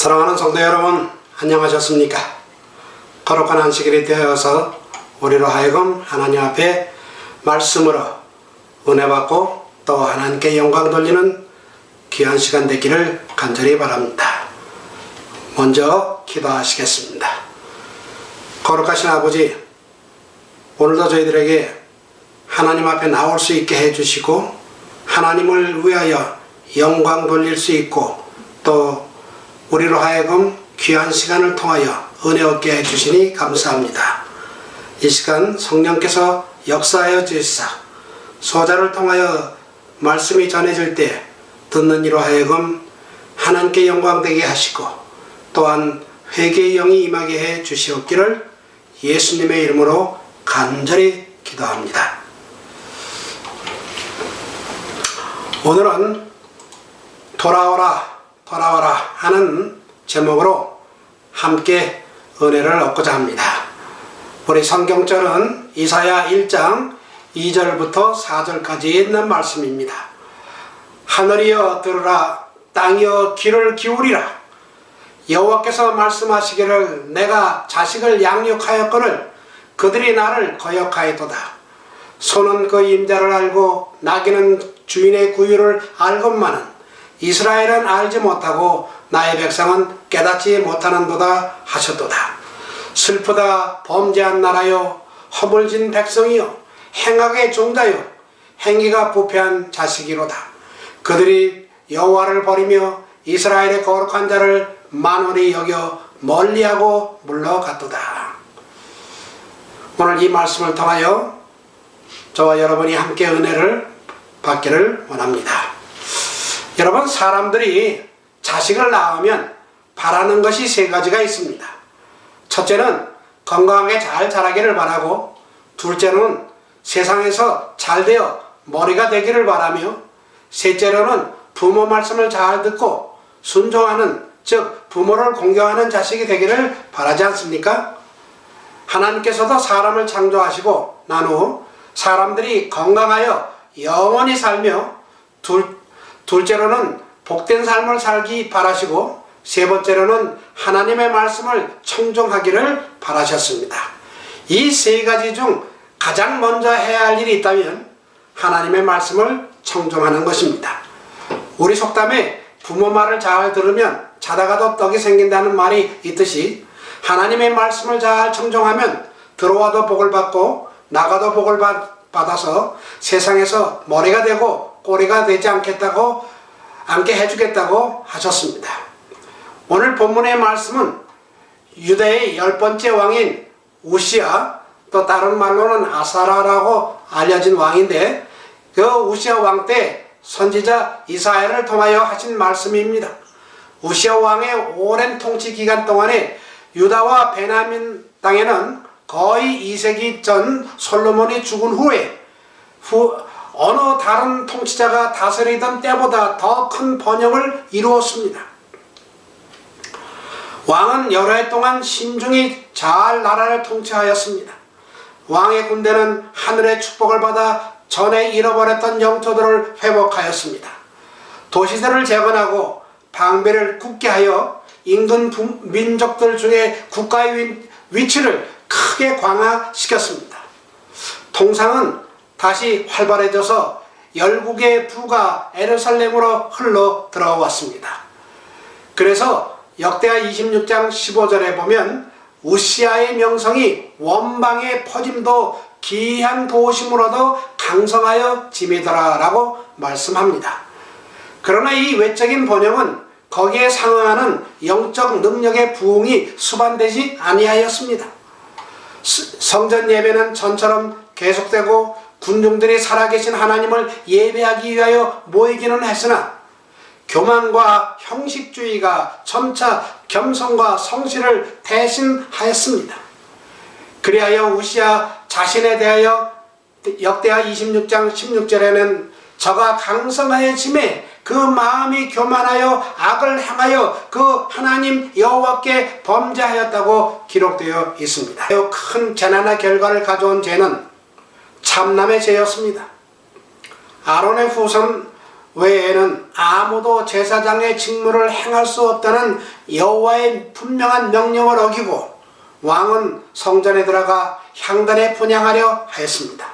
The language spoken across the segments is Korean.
사랑하는 성도 여러분, 안녕하셨습니까? 거룩한 안식일이 되어서 우리로 하여금 하나님 앞에 말씀으로 은혜 받고 또 하나님께 영광 돌리는 귀한 시간 되기를 간절히 바랍니다. 먼저 기도하시겠습니다. 거룩하신 아버지, 오늘도 저희들에게 하나님 앞에 나올 수 있게 해주시고 하나님을 위하여 영광 돌릴 수 있고 또 우리로 하여금 귀한 시간을 통하여 은혜 얻게 해주시니 감사합니다. 이 시간 성령께서 역사하여 주시사 소자를 통하여 말씀이 전해질 때 듣는 이로 하여금 하나님께 영광되게 하시고 또한 회개의 영이 임하게 해 주시옵기를 예수님의 이름으로 간절히 기도합니다. 오늘은 돌아오라 하는 제목으로 함께 은혜를 얻고자 합니다. 우리 성경절은 이사야 1장 2절부터 4절까지 있는 말씀입니다. 하늘이여 들으라, 땅이여 귀를 기울이라. 여호와께서 말씀하시기를 내가 자식을 양육하였거늘 그들이 나를 거역하였도다. 소는 그 임자를 알고 나귀는 주인의 구유를 알건만은 이스라엘은 알지 못하고 나의 백성은 깨닫지 못하는도다 하셨도다. 슬프다 범죄한 나라요, 허물진 백성이요, 행악의 종자요, 행위가 부패한 자식이로다. 그들이 여호와를 버리며 이스라엘의 거룩한 자를 만원히 여겨 멀리하고 물러갔도다. 오늘 이 말씀을 통하여 저와 여러분이 함께 은혜를 받기를 원합니다. 여러분, 사람들이 자식을 낳으면 바라는 것이 세 가지가 있습니다. 첫째는 건강하게 잘 자라기를 바라고, 둘째로는 세상에서 잘 되어 머리가 되기를 바라며, 셋째로는 부모 말씀을 잘 듣고 순종하는, 즉 부모를 공경하는 자식이 되기를 바라지 않습니까? 하나님께서도 사람을 창조하시고 난 후 사람들이 건강하여 영원히 살며 둘째로는 복된 삶을 살기 바라시고 세 번째로는 하나님의 말씀을 청종하기를 바라셨습니다. 이 세 가지 중 가장 먼저 해야 할 일이 있다면 하나님의 말씀을 청종하는 것입니다. 우리 속담에 부모 말을 잘 들으면 자다가도 떡이 생긴다는 말이 있듯이 하나님의 말씀을 잘 청종하면 들어와도 복을 받고 나가도 복을 받아서 세상에서 머리가 되고 꼬리가 되지 않게 해주겠다고 하셨습니다. 오늘 본문의 말씀은 유대의 10번째 왕인 우시야, 또 다른 말로는 아사라라고 알려진 왕인데, 그 우시야 왕 때 선지자 이사야를 통하여 하신 말씀입니다. 우시야 왕의 오랜 통치 기간 동안에 유다와 베냐민 땅에는 거의 2세기 전 솔로몬이 죽은 후에 어느 다른 통치자가 다스리던 때보다 더 큰 번영을 이루었습니다. 왕은 여러 해 동안 신중히 잘 나라를 통치하였습니다. 왕의 군대는 하늘의 축복을 받아 전에 잃어버렸던 영토들을 회복하였습니다. 도시들을 재건하고 방배를 굳게 하여 인근 민족들 중에 국가의 위치를 크게 강화시켰습니다. 통상은 다시 활발해져서 열국의 부가 예루살렘으로 흘러 들어왔습니다. 그래서 역대하 26장 15절에 보면 우시야의 명성이 원방에 퍼짐도 기이한 도심으로도 강성하여 짐이더라 라고 말씀합니다. 그러나 이 외적인 번영은 거기에 상응하는 영적 능력의 부흥이 수반되지 아니하였습니다. 성전 예배는 전처럼 계속되고 군중들이 살아계신 하나님을 예배하기 위하여 모이기는 했으나 교만과 형식주의가 점차 겸손과 성실을 대신하였습니다. 그리하여 우시야 자신에 대하여 역대하 26장 16절에는 저가 강성하여짐에 그 마음이 교만하여 악을 행하여 그 하나님 여호와께 범죄하였다고 기록되어 있습니다. 매우 큰 재난의 결과를 가져온 죄는 참남의 죄였습니다. 아론의 후손 외에는 아무도 제사장의 직무를 행할 수 없다는 여호와의 분명한 명령을 어기고 왕은 성전에 들어가 향단에 분향하려 하였습니다.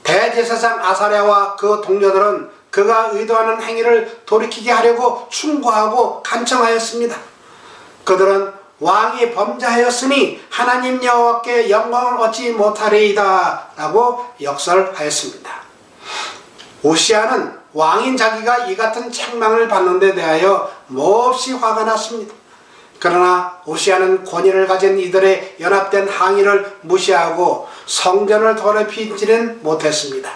대제사장 아사랴와 그 동료들은 그가 의도하는 행위를 돌이키게 하려고 충고하고 간청하였습니다. 그들은 왕이 범죄하였으니 하나님 여호와께 영광을 얻지 못하리이다 라고 역설하였습니다. 우시야는 왕인 자기가 이 같은 책망을 받는 데 대하여 몹시 화가 났습니다. 그러나 우시야는 권위를 가진 이들의 연합된 항의를 무시하고 성전을 더럽히지는 못했습니다.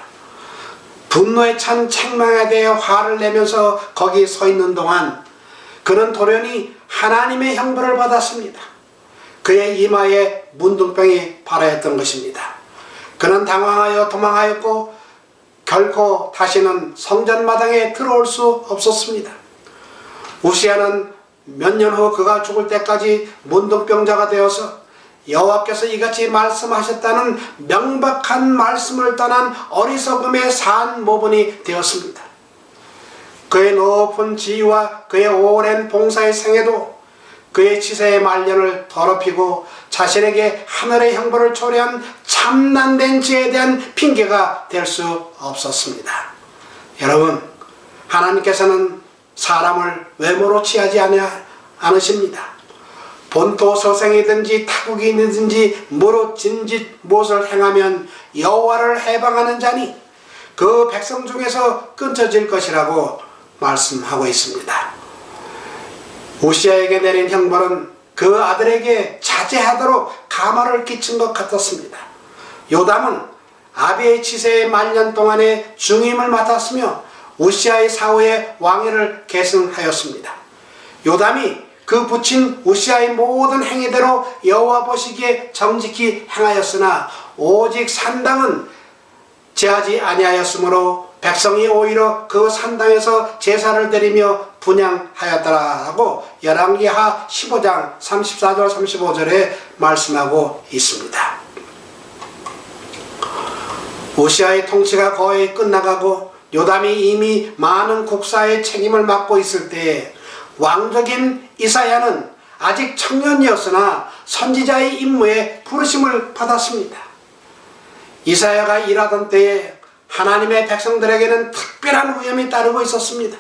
분노에 찬 책망에 대해 화를 내면서 거기 서 있는 동안 그는 돌연히 하나님의 형벌을 받았습니다. 그의 이마에 문둥병이 발하였던 것입니다. 그는 당황하여 도망하였고 결코 다시는 성전마당에 들어올 수 없었습니다. 우시야는 몇 년 후 그가 죽을 때까지 문둥병자가 되어서 여호와께서 이같이 말씀하셨다는 명백한 말씀을 떠난 어리석음의 산 모분이 되었습니다. 그의 높은 지위와 그의 오랜 봉사의 생애도 그의 치세의 말년을 더럽히고 자신에게 하늘의 형벌을 초래한 참난된 죄에 대한 핑계가 될 수 없었습니다. 여러분, 하나님께서는 사람을 외모로 취하지 않으십니다. 본토 서생이든지 타국인이든지 무릇 진짓 무엇을 행하면 여호와를 해방하는 자니 그 백성 중에서 끊어질 것이라고 말씀하고 있습니다. 우시야에게 내린 형벌은 그 아들에게 자제하도록 감화를 끼친 것 같았습니다. 요담은 아비의 치세의 말년 동안에 중임을 맡았으며 우시야의 사후에 왕위를 계승하였습니다. 요담이 그 부친 우시야의 모든 행위대로 여호와 보시기에 정직히 행하였으나 오직 산당은 제하지 아니하였으므로 백성이 오히려 그 산당에서 제사를 드리며 분향하였더라라고 열왕기하 15장 34절 35절에 말씀하고 있습니다. 우시야의 통치가 거의 끝나가고 요담이 이미 많은 국사의 책임을 맡고 있을 때에 왕적인 이사야는 아직 청년이었으나 선지자의 임무에 부르심을 받았습니다. 이사야가 일하던 때에 하나님의 백성들에게는 특별한 위험이 따르고 있었습니다.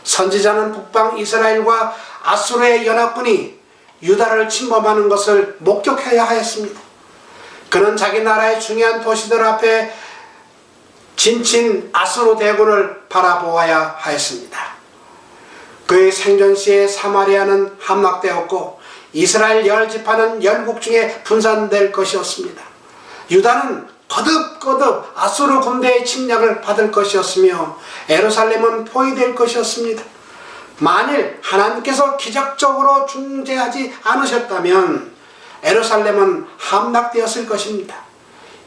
선지자는 북방 이스라엘과 아수르의 연합군이 유다를 침범하는 것을 목격해야 하였습니다. 그는 자기 나라의 중요한 도시들 앞에 진친 아수르 대군을 바라보아야 하였습니다. 그의 생존 시에 사마리아는 함락되었고 이스라엘 10지파는 열국 중에 분산될 것이었습니다. 유다는 거듭거듭 아수르 군대의 침략을 받을 것이었으며 예루살렘은 포위될 것이었습니다. 만일 하나님께서 기적적으로 중재하지 않으셨다면 예루살렘은 함락되었을 것입니다.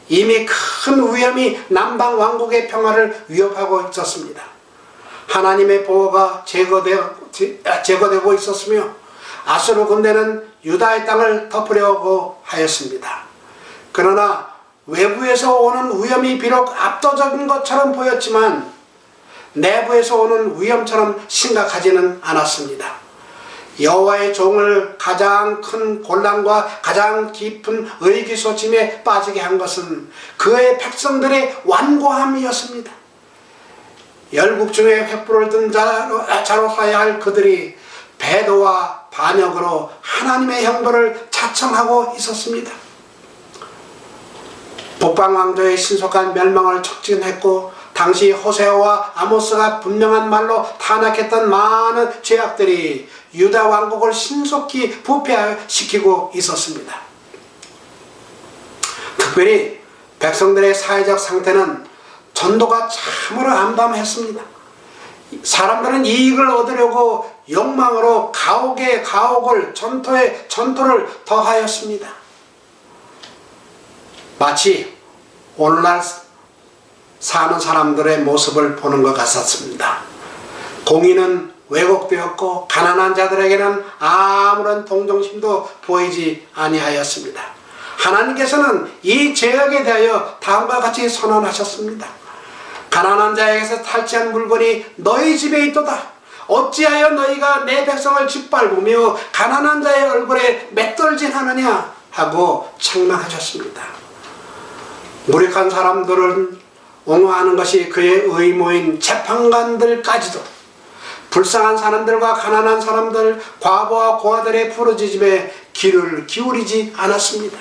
이미 큰 위험이 남방 왕국의 평화를 위협하고 있었습니다. 하나님의 보호가 제거되고 있었으며 아수르 군대는 유다의 땅을 덮으려고 하였습니다. 그러나 외부에서 오는 위험이 비록 압도적인 것처럼 보였지만 내부에서 오는 위험처럼 심각하지는 않았습니다. 여호와의 종을 가장 큰 곤란과 가장 깊은 의기소침에 빠지게 한 것은 그의 백성들의 완고함이었습니다. 열국 중에 횃불을 든 자로 서야 할 그들이 배도와 반역으로 하나님의 형벌을 자청하고 있었습니다. 북방 왕조의 신속한 멸망을 촉진했고 당시 호세아와 아모스가 분명한 말로 탄압했던 많은 죄악들이 유다 왕국을 신속히 부패시키고 있었습니다. 특별히 백성들의 사회적 상태는 전도가 참으로 암담했습니다. 사람들은 이익을 얻으려고 욕망으로 가옥에 가옥을, 전토에 전토를 더하였습니다. 마치 오늘날 사는 사람들의 모습을 보는 것 같았습니다. 공의는 왜곡되었고 가난한 자들에게는 아무런 동정심도 보이지 아니하였습니다. 하나님께서는 이 죄악에 대하여 다음과 같이 선언하셨습니다. 가난한 자에게서 탈취한 물건이 너희 집에 있도다. 어찌하여 너희가 내 백성을 짓밟으며 가난한 자의 얼굴에 맷돌질하느냐 하고 책망하셨습니다. 무력한 사람들은 옹호하는 것이 그의 의무인 재판관들까지도 불쌍한 사람들과 가난한 사람들, 과부와 고아들의 부르짖음에 귀를 기울이지 않았습니다.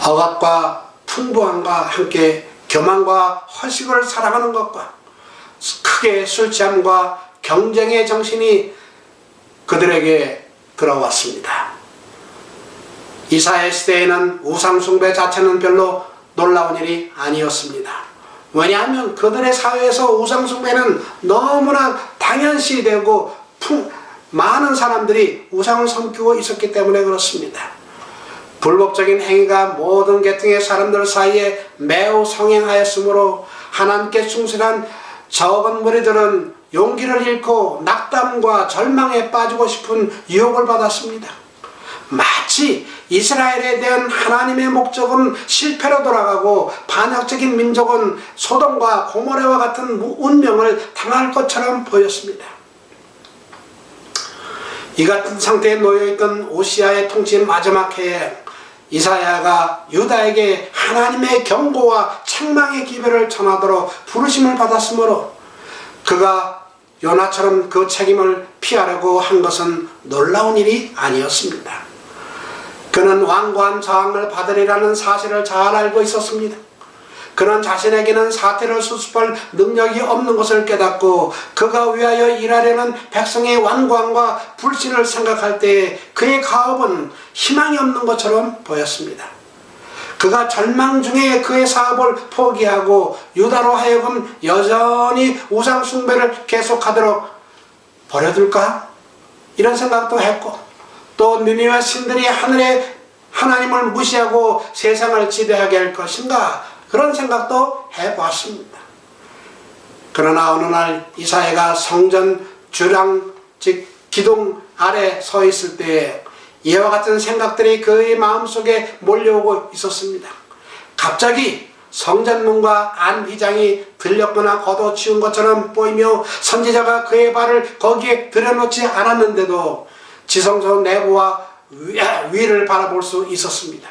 억압과 풍부함과 함께 교만과 허식을 사랑하는 것과 크게 술 취함과 경쟁의 정신이 그들에게 들어왔습니다. 이사야 시대에는 우상숭배 자체는 별로 놀라운 일이 아니었습니다. 왜냐하면 그들의 사회에서 우상숭배는 너무나 당연시 되고 많은 사람들이 우상을 섬기고 있었기 때문에 그렇습니다. 불법적인 행위가 모든 계통의 사람들 사이에 매우 성행하였으므로 하나님께 충실한 적은 무리들은 용기를 잃고 낙담과 절망에 빠지고 싶은 유혹을 받았습니다. 마치 이스라엘에 대한 하나님의 목적은 실패로 돌아가고 반역적인 민족은 소돔과 고모레와 같은 운명을 당할 것처럼 보였습니다. 이 같은 상태에 놓여있던 오시아의 통치 마지막 해에 이사야가 유다에게 하나님의 경고와 책망의 기별을 전하도록 부르심을 받았으므로 그가 요나처럼 그 책임을 피하려고 한 것은 놀라운 일이 아니었습니다. 그는 완고한 저항을 받으리라는 사실을 잘 알고 있었습니다. 그는 자신에게는 사태를 수습할 능력이 없는 것을 깨닫고 그가 위하여 일하려는 백성의 완고함과 불신을 생각할 때 그의 가업은 희망이 없는 것처럼 보였습니다. 그가 절망 중에 그의 사업을 포기하고 유다로 하여금 여전히 우상 숭배를 계속하도록 버려둘까? 이런 생각도 했고, 또 니느웨 신들이 하늘의 하나님을 무시하고 세상을 지배하게 할 것인가? 그런 생각도 해보았습니다. 그러나 어느 날 이사야가 성전 주랑 즉 기둥 아래 서 있을 때에 이와 같은 생각들이 그의 마음속에 몰려오고 있었습니다. 갑자기 성전문과 안휘장이 들렸거나 걷어치운 것처럼 보이며 선지자가 그의 발을 거기에 들여놓지 않았는데도 지성소 내부와 위를 바라볼 수 있었습니다.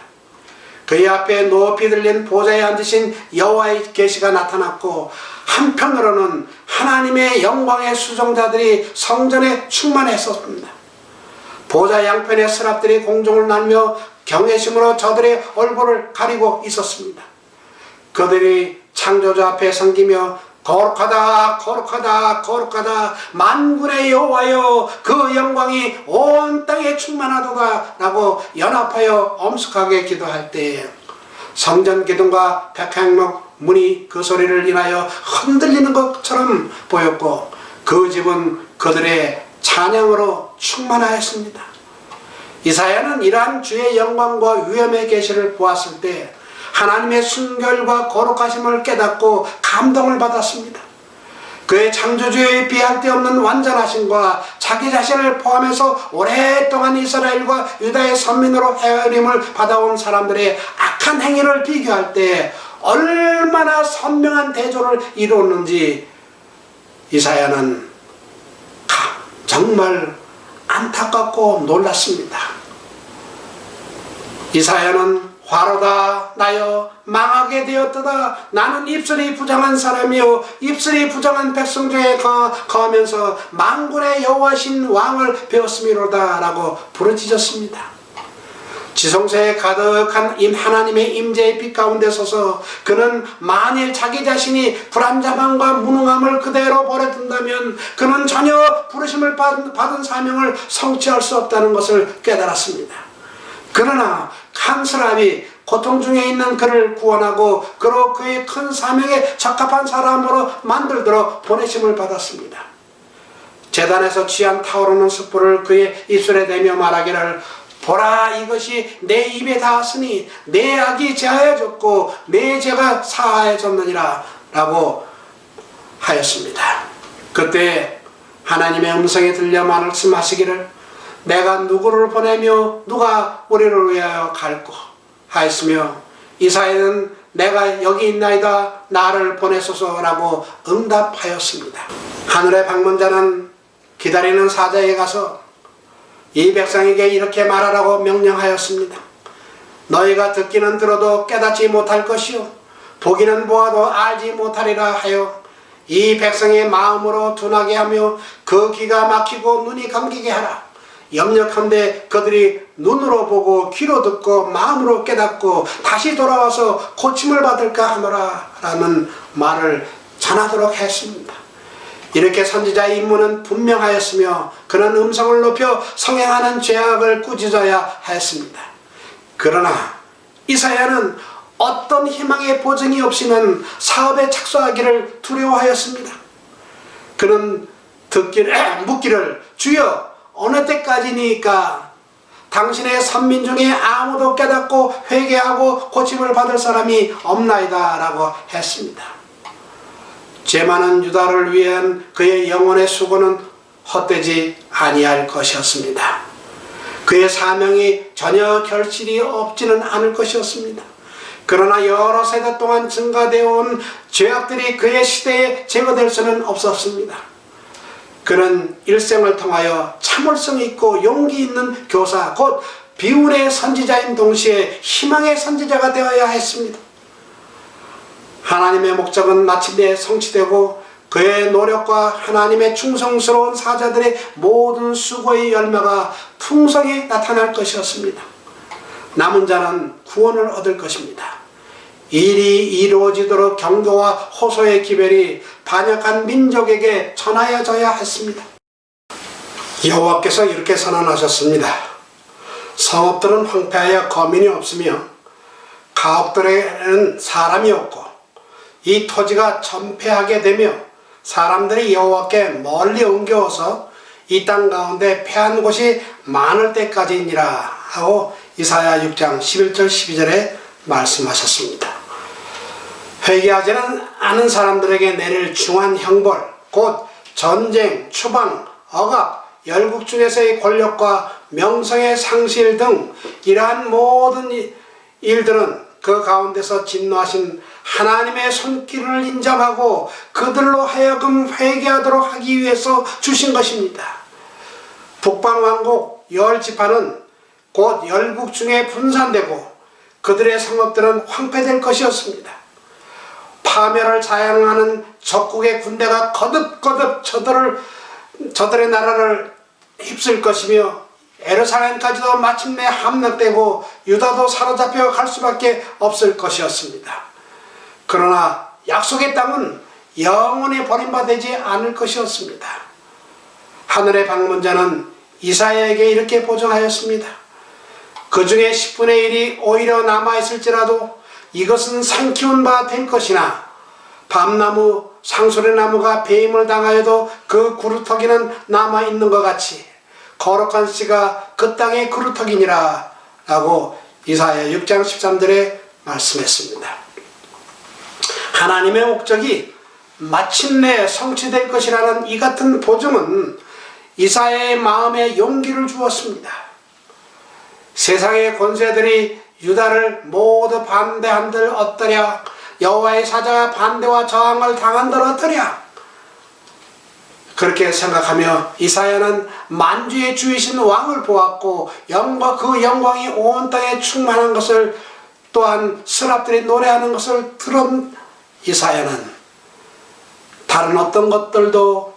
그의 앞에 높이 들린 보좌에 앉으신 여호와의 계시가 나타났고, 한편으로는 하나님의 영광의 수종자들이 성전에 충만했었습니다. 보좌 양편의 서랍들이 공중을 날며 경외심으로 저들의 얼굴을 가리고 있었습니다. 그들이 창조주 앞에 섬기며 거룩하다 거룩하다 거룩하다 만군의 여호와여 그 영광이 온 땅에 충만하도다 라고 연합하여 엄숙하게 기도할 때 성전 기둥과 백향목 문이 그 소리를 인하여 흔들리는 것처럼 보였고, 그 집은 그들의 찬양으로 충만하였습니다. 이사야는 이러한 주의 영광과 위엄의 계시를 보았을 때 하나님의 순결과 거룩하심을 깨닫고 감동을 받았습니다. 그의 창조주에 비할 데 없는 완전하심과 자기 자신을 포함해서 오랫동안 이스라엘과 유다의 선민으로 헤아림을 받아온 사람들의 악한 행위를 비교할 때 얼마나 선명한 대조를 이루었는지 이사야는 정말 안타깝고 놀랐습니다. 이사야는 화로다 나여 망하게 되었도다. 나는 입술이 부정한 사람이요 입술이 부정한 백성 중에 거하면서 만군의 여호와신 왕을 배웠음이로다 라고 부르짖었습니다. 지성소에 가득한 하나님의 임재의 빛 가운데 서서 그는 만일 자기 자신이 불완전함과 무능함을 그대로 버려둔다면 그는 전혀 부르심을 받은 사명을 성취할 수 없다는 것을 깨달았습니다. 그러나 한 사람이 고통 중에 있는 그를 구원하고 그로 그의 큰 사명에 적합한 사람으로 만들도록 보내심을 받았습니다. 제단에서 취한 타오르는 숯불을 그의 입술에 대며 말하기를 보라 이것이 내 입에 닿았으니 내 악이 제하여졌고 내 죄가 사하여졌느니라 라고 하였습니다. 그때 하나님의 음성이 들려 말씀하시기를 내가 누구를 보내며 누가 우리를 위하여 갈꼬 하였으며 이사야는 내가 여기 있나이다 나를 보내소서라고 응답하였습니다. 하늘의 방문자는 기다리는 사자에게 가서 이 백성에게 이렇게 말하라고 명령하였습니다. 너희가 듣기는 들어도 깨닫지 못할 것이요 보기는 보아도 알지 못하리라 하여 이 백성의 마음으로 둔하게 하며 그 귀가 막히고 눈이 감기게 하라. 염려컨대 그들이 눈으로 보고 귀로 듣고 마음으로 깨닫고 다시 돌아와서 고침을 받을까 하노라 라는 말을 전하도록 했습니다. 이렇게 선지자의 임무는 분명하였으며 그는 음성을 높여 성행하는 죄악을 꾸짖어야 하였습니다. 그러나 이사야는 어떤 희망의 보증이 없이는 사업에 착수하기를 두려워하였습니다. 그는 묻기를 주여 어느 때까지니까 당신의 선민 중에 아무도 깨닫고 회개하고 고침을 받을 사람이 없나이다 라고 했습니다. 죄 많은 유다를 위한 그의 영혼의 수고는 헛되지 아니할 것이었습니다. 그의 사명이 전혀 결실이 없지는 않을 것이었습니다. 그러나 여러 세대 동안 증가되어 온 죄악들이 그의 시대에 제거될 수는 없었습니다. 그는 일생을 통하여 참을성 있고 용기 있는 교사 곧 비운의 선지자인 동시에 희망의 선지자가 되어야 했습니다. 하나님의 목적은 마침내 성취되고 그의 노력과 하나님의 충성스러운 사자들의 모든 수고의 열매가 풍성히 나타날 것이었습니다. 남은 자는 구원을 얻을 것입니다. 일이 이루어지도록 경고와 호소의 기별이 반역한 민족에게 전하여져야 했습니다. 여호와께서 이렇게 선언하셨습니다. 성읍들은 황폐하여 거민이 없으며 가옥들에는 사람이 없고 이 토지가 전폐하게 되며 사람들이 여호와께 멀리 옮겨와서 이 땅 가운데 패한 곳이 많을 때까지니라 하고 이사야 6장 11절 12절에 말씀하셨습니다. 회개하지는 않은 사람들에게 내릴 중한 형벌 곧 전쟁, 추방, 억압, 열국 중에서의 권력과 명성의 상실 등 이러한 모든 일들은 그 가운데서 진노하신 하나님의 손길을 인정하고 그들로 하여금 회개하도록 하기 위해서 주신 것입니다. 북방왕국 10지파는 곧 열국 중에 분산되고 그들의 성읍들은 황폐될 것이었습니다. 파멸을 자양하는 적국의 군대가 거듭거듭 저들의 나라를 휩쓸 것이며 예루살렘까지도 마침내 함락되고 유다도 사로잡혀 갈 수밖에 없을 것이었습니다. 그러나 약속의 땅은 영원히 버림받지 않을 것이었습니다. 하늘의 방문자는 이사야에게 이렇게 보증하였습니다. 그 중에 10분의 1이 오히려 남아있을지라도 이것은 삼키운 바 될 것이나 밤나무, 상수리나무가 배임을 당하여도 그 구루터기는 남아있는 것 같이 거룩한 씨가 그 땅의 구루터기니라 라고 이사야 6장 13절에 말씀했습니다. 하나님의 목적이 마침내 성취될 것이라는 이 같은 보증은 이사야의 마음에 용기를 주었습니다. 세상의 권세들이 유다를 모두 반대한들 어떠랴? 여호와의 사자가 반대와 저항을 당한들 어떠랴? 그렇게 생각하며 이사야는 만주의 주이신 왕을 보았고 그 영광이 온 땅에 충만한 것을 또한 스랍들이 노래하는 것을 들은 이사야는 다른 어떤 것들도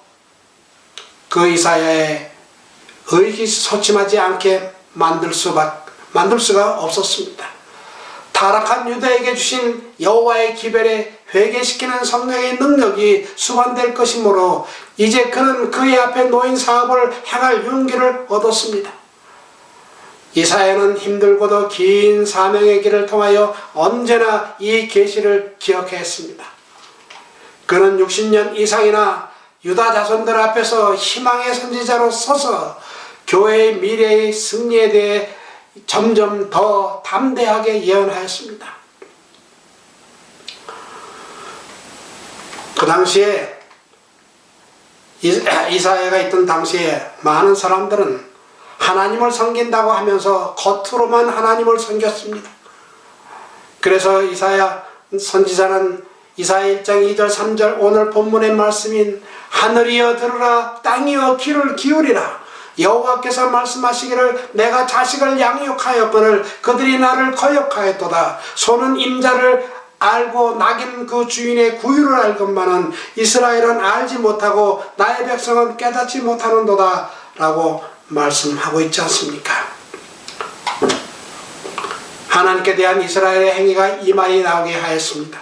그 이사야의 의기소침하지 않게 만들 수가 없었습니다. 타락한 유다에게 주신 여호와의 기별에 회개시키는 성령의 능력이 수반될 것이므로 이제 그는 그의 앞에 놓인 사업을 행할 용기를 얻었습니다. 이사야는 힘들고도 긴 사명의 길을 통하여 언제나 이 계시를 기억했습니다. 그는 60년 이상이나 유다 자손들 앞에서 희망의 선지자로 서서 교회의 미래의 승리에 대해 점점 더 담대하게 예언하였습니다. 그 당시에 이사야가 있던 당시에 많은 사람들은 하나님을 섬긴다고 하면서 겉으로만 하나님을 섬겼습니다. 그래서 이사야 선지자는 이사야 1장 2절 3절 오늘 본문의 말씀인 하늘이여 들으라 땅이여 귀를 기울이라 여호와께서 말씀하시기를 내가 자식을 양육하였거늘 그들이 나를 거역하였도다. 소는 임자를 알고 낙인 그 주인의 구유를 알건만은 이스라엘은 알지 못하고 나의 백성은 깨닫지 못하는도다 라고 말씀하고 있지 않습니까? 하나님께 대한 이스라엘의 행위가 이 말이 나오게 하였습니다.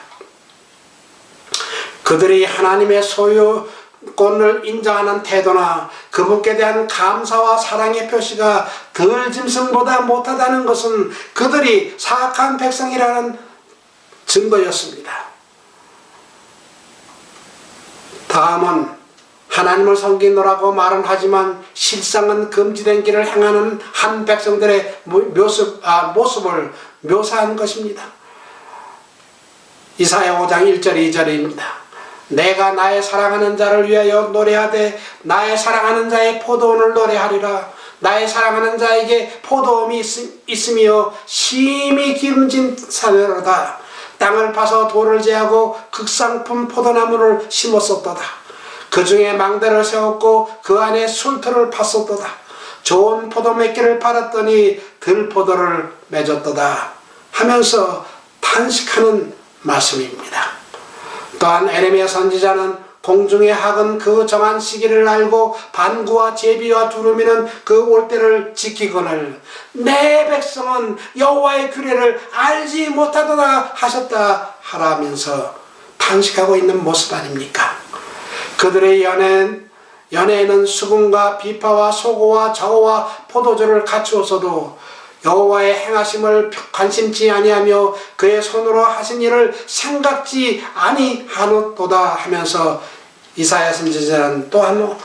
그들이 하나님의 소유권을 인정하는 태도나 그분께 대한 감사와 사랑의 표시가 덜 짐승보다 못하다는 것은 그들이 사악한 백성이라는 증거였습니다. 다음은 하나님을 섬기노라고 말은 하지만 실상은 금지된 길을 행하는 한 백성들의 모습을 묘사한 것입니다. 이사야 5장 1절 2절입니다. 내가 나의 사랑하는 자를 위하여 노래하되 나의 사랑하는 자의 포도원을 노래하리라. 나의 사랑하는 자에게 포도원이 있으며 심히 기름진 산으로다. 땅을 파서 돌을 제하고 극상품 포도나무를 심었었도다. 그 중에 망대를 세웠고 그 안에 술틀을 팠었도다. 좋은 포도 맺기를 팔았더니 들포도를 맺었도다 하면서 탄식하는 말씀입니다. 또한 에레미야 선지자는 공중의 학은 그 정한 시기를 알고 반구와 제비와 두루미는 그 올 때를 지키거늘 내 백성은 여호와의 규례를 알지 못하도다 하셨다 하라면서 탄식하고 있는 모습 아닙니까? 그들의 연애에는 수금과 비파와 소고와 저고와 포도주를 갖추어서도 여호와의 행하심을 관심치 아니하며 그의 손으로 하신 일을 생각지 아니하노도다 하면서 이사야 선지자는 또한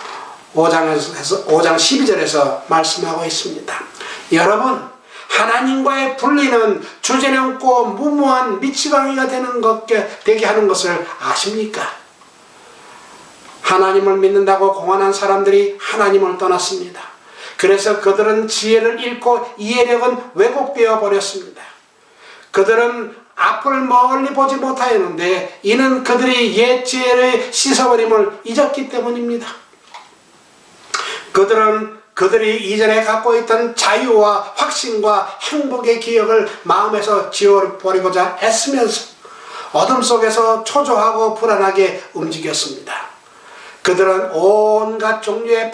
5장 12절에서 말씀하고 있습니다. 여러분, 하나님과의 분리는 주제넘고 무모한 미치광이가 되게 하는 것을 아십니까? 하나님을 믿는다고 공언한 사람들이 하나님을 떠났습니다. 그래서 그들은 지혜를 잃고 이해력은 왜곡되어 버렸습니다. 그들은 앞을 멀리 보지 못하였는데 이는 그들이 옛 지혜를 씻어버림을 잊었기 때문입니다. 그들이 이전에 갖고 있던 자유와 확신과 행복의 기억을 마음에서 지워버리고자 애쓰면서 어둠 속에서 초조하고 불안하게 움직였습니다. 그들은 온갖 종류의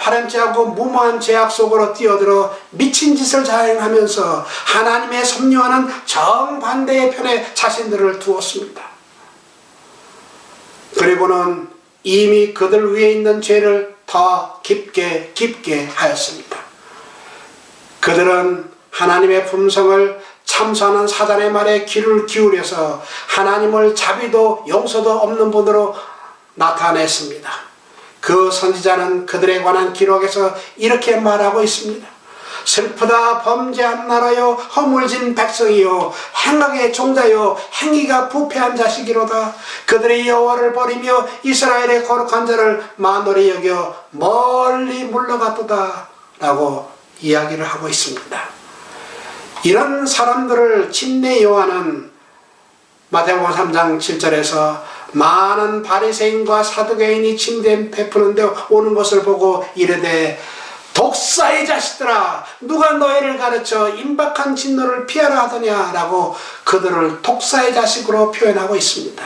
파렴치하고 무모한 죄악 속으로 뛰어들어 미친 짓을 자행하면서 하나님의 섭리와는 정반대의 편에 자신들을 두었습니다. 그리고는 이미 그들 위에 있는 죄를 더 깊게 하였습니다. 그들은 하나님의 품성을 참소하는 사단의 말에 귀를 기울여서 하나님을 자비도 용서도 없는 분으로 나타냈습니다. 그 선지자는 그들에 관한 기록에서 이렇게 말하고 있습니다. 슬프다 범죄한 나라요 허물진 백성이요 행악의 종자요 행위가 부패한 자식이로다. 그들이 여호와를 버리며 이스라엘의 거룩한 자를 만홀히 여겨 멀리 물러갔도다 라고 이야기를 하고 있습니다. 이런 사람들을 침례 요한은 마태복음 3장 7절에서 많은 바리새인과 사두개인이 침례 베푸는데 오는 것을 보고 이르되 독사의 자식들아 누가 너희를 가르쳐 임박한 진노를 피하라 하더냐 라고 그들을 독사의 자식으로 표현하고 있습니다.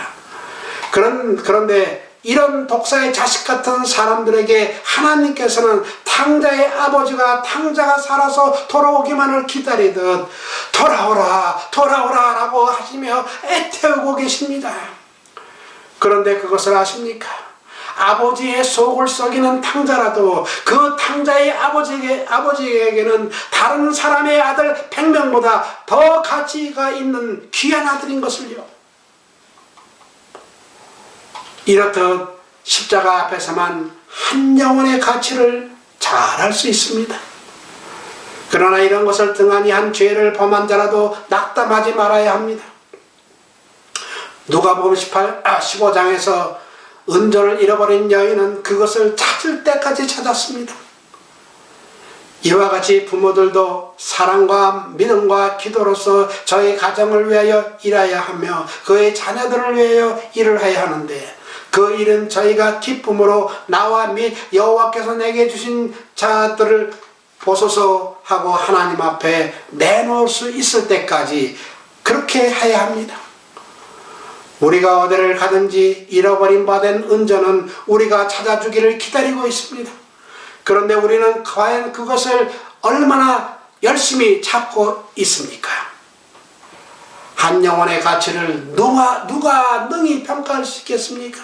그런데 이런 독사의 자식 같은 사람들에게 하나님께서는 탕자의 아버지가 탕자가 살아서 돌아오기만을 기다리듯 돌아오라 라고 하시며 애태우고 계십니다. 그런데 그것을 아십니까? 아버지의 속을 썩이는 탕자라도 그 탕자의 아버지에게는 다른 사람의 아들 100명보다 더 가치가 있는 귀한 아들인 것을요. 이렇듯 십자가 앞에서만 한 영혼의 가치를 잘 알 수 있습니다. 그러나 이런 것을 등한히 한 죄를 범한 자라도 낙담하지 말아야 합니다. 누가복음 15장에서 은전을 잃어버린 여인은 그것을 찾을 때까지 찾았습니다. 이와 같이 부모들도 사랑과 믿음과 기도로서 저희 가정을 위하여 일해야 하며 그의 자녀들을 위하여 일을 해야 하는데, 그 일은 저희가 기쁨으로 나와 및 여호와께서 내게 주신 자들을 보소서 하고 하나님 앞에 내놓을 수 있을 때까지 그렇게 해야 합니다. 우리가 어디를 가든지 잃어버린 바 된 은전은 우리가 찾아주기를 기다리고 있습니다. 그런데 우리는 과연 그것을 얼마나 열심히 찾고 있습니까? 한 영혼의 가치를 누가 능히 평가할 수 있겠습니까?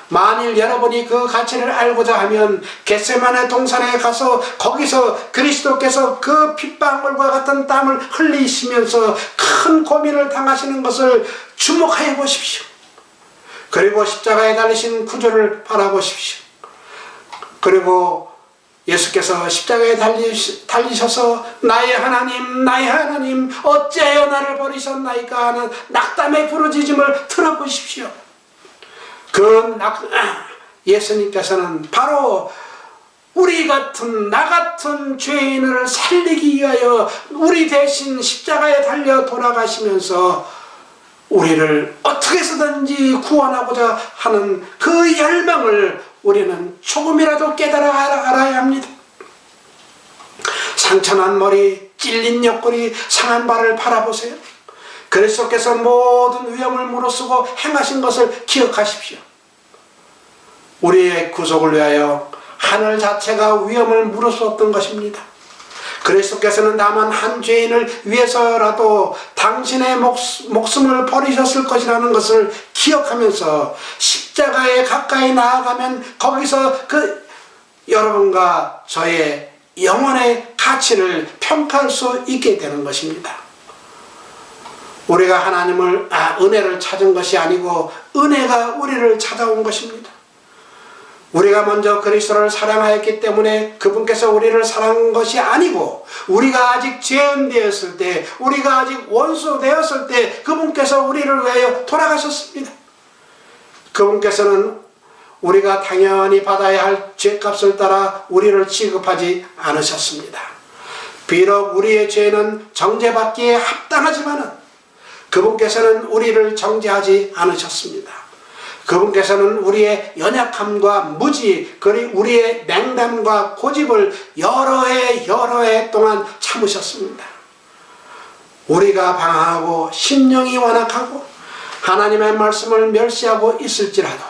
만일 여러분이 그 가치를 알고자 하면 겟세마네 동산에 가서 거기서 그리스도께서 그 핏방울과 같은 땀을 흘리시면서 큰 고민을 당하시는 것을 주목하여 보십시오. 그리고 십자가에 달리신 구주를 바라보십시오. 그리고 예수께서 십자가에 달리셔서 나의 하나님 어찌하여 나를 버리셨나이까 하는 낙담의 부르짖음을 들어보십시오. 예수님께서는 바로 나 같은 죄인을 살리기 위하여 우리 대신 십자가에 달려 돌아가시면서 우리를 어떻게 해서든지 구원하고자 하는 그 열망을 우리는 조금이라도 깨달아 알아야 합니다. 상처난 머리, 찔린 옆구리, 상한 발을 바라보세요. 그리스도께서 모든 위험을 무릅쓰고 행하신 것을 기억하십시오. 우리의 구속을 위하여 하늘 자체가 위험을 무릅쓰었던 것입니다. 그리스도께서는 다만 한 죄인을 위해서라도 당신의 목숨을 버리셨을 것이라는 것을 기억하면서 십자가에 가까이 나아가면 거기서 여러분과 저의 영혼의 가치를 평가할 수 있게 되는 것입니다. 우리가 은혜를 찾은 것이 아니고 은혜가 우리를 찾아온 것입니다. 우리가 먼저 그리스도를 사랑하였기 때문에 그분께서 우리를 사랑한 것이 아니고, 우리가 아직 죄인 되었을 때, 우리가 아직 원수 되었을 때 그분께서 우리를 위하여 돌아가셨습니다. 그분께서는 우리가 당연히 받아야 할 죄값을 따라 우리를 취급하지 않으셨습니다. 비록 우리의 죄는 정죄받기에 합당하지만은 그분께서는 우리를 정죄하지 않으셨습니다. 그분께서는 우리의 연약함과 무지, 그리고 우리의 냉담과 고집을 여러 해 동안 참으셨습니다. 우리가 방황하고 심령이 완악하고 하나님의 말씀을 멸시하고 있을지라도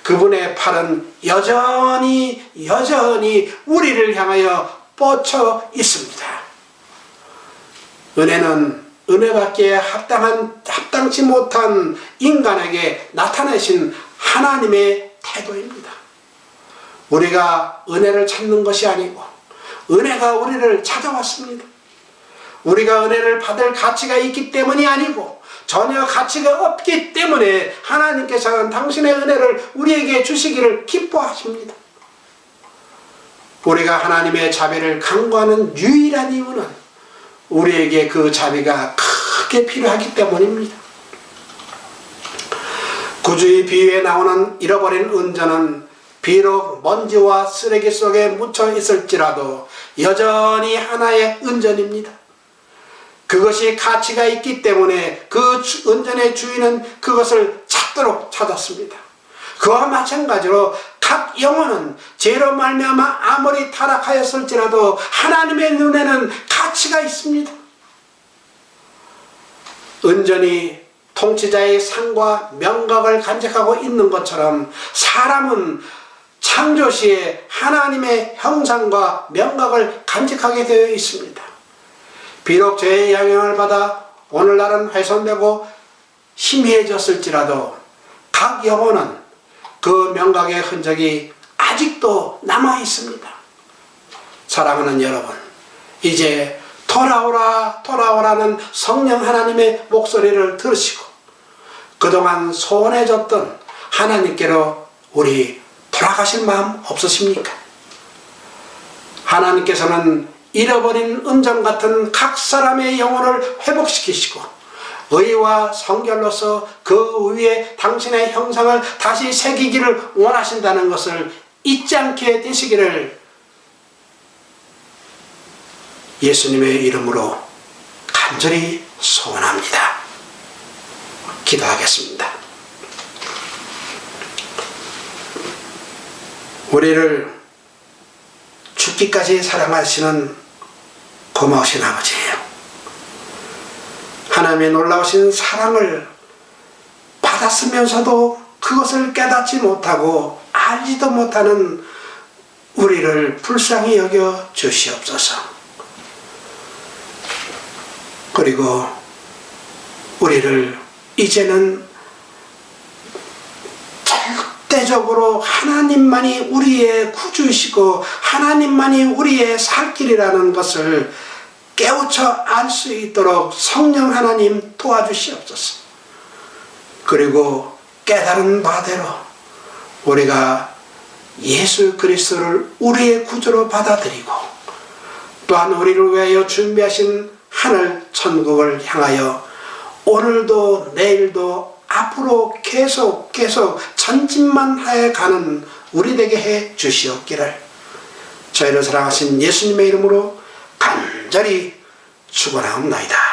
그분의 팔은 여전히 우리를 향하여 뻗쳐 있습니다. 은혜는 은혜받기에 합당치 못한 인간에게 나타내신 하나님의 태도입니다. 우리가 은혜를 찾는 것이 아니고 은혜가 우리를 찾아왔습니다. 우리가 은혜를 받을 가치가 있기 때문이 아니고 전혀 가치가 없기 때문에 하나님께서는 당신의 은혜를 우리에게 주시기를 기뻐하십니다. 우리가 하나님의 자비를 간구하는 유일한 이유는 우리에게 그 자비가 크게 필요하기 때문입니다. 구주의 비유에 나오는 잃어버린 은전은 비록 먼지와 쓰레기 속에 묻혀 있을지라도 여전히 하나의 은전입니다. 그것이 가치가 있기 때문에 그 은전의 주인은 그것을 찾도록 찾았습니다. 그와 마찬가지로 각 영혼은 죄로 말미암아 아무리 타락하였을지라도 하나님의 눈에는 가치가 있습니다. 은전이 통치자의 상과 명각을 간직하고 있는 것처럼 사람은 창조시에 하나님의 형상과 명각을 간직하게 되어 있습니다. 비록 죄의 영향을 받아 오늘날은 훼손되고 희미해졌을지라도 각 영혼은 그 명각의 흔적이 아직도 남아 있습니다. 사랑하는 여러분, 이제 돌아오라는 성령 하나님의 목소리를 들으시고 그동안 소원해졌던 하나님께로 우리 돌아가실 마음 없으십니까? 하나님께서는 잃어버린 은전 같은 각 사람의 영혼을 회복시키시고 의와 성결로서 그 위에 당신의 형상을 다시 새기기를 원하신다는 것을 잊지 않게 되시기를 예수님의 이름으로 간절히 소원합니다. 기도하겠습니다. 우리를 죽기까지 사랑하시는 고마우신 아버지예요. 하나님의 놀라우신 사랑을 받았으면서도 그것을 깨닫지 못하고 알지도 못하는 우리를 불쌍히 여겨 주시옵소서. 그리고 우리를 이제는 절대적으로 하나님만이 우리의 구주이시고 하나님만이 우리의 살 길이라는 것을 깨우쳐 알 수 있도록 성령 하나님 도와주시옵소서. 그리고 깨달은 바대로 우리가 예수 그리스도를 우리의 구주로 받아들이고 또한 우리를 위하여 준비하신 하늘 천국을 향하여 오늘도 내일도 앞으로 계속 전진만 해 가는 우리 되게 해 주시옵기를 저희를 사랑하신 예수님의 이름으로 간절히 축원하옵나이다.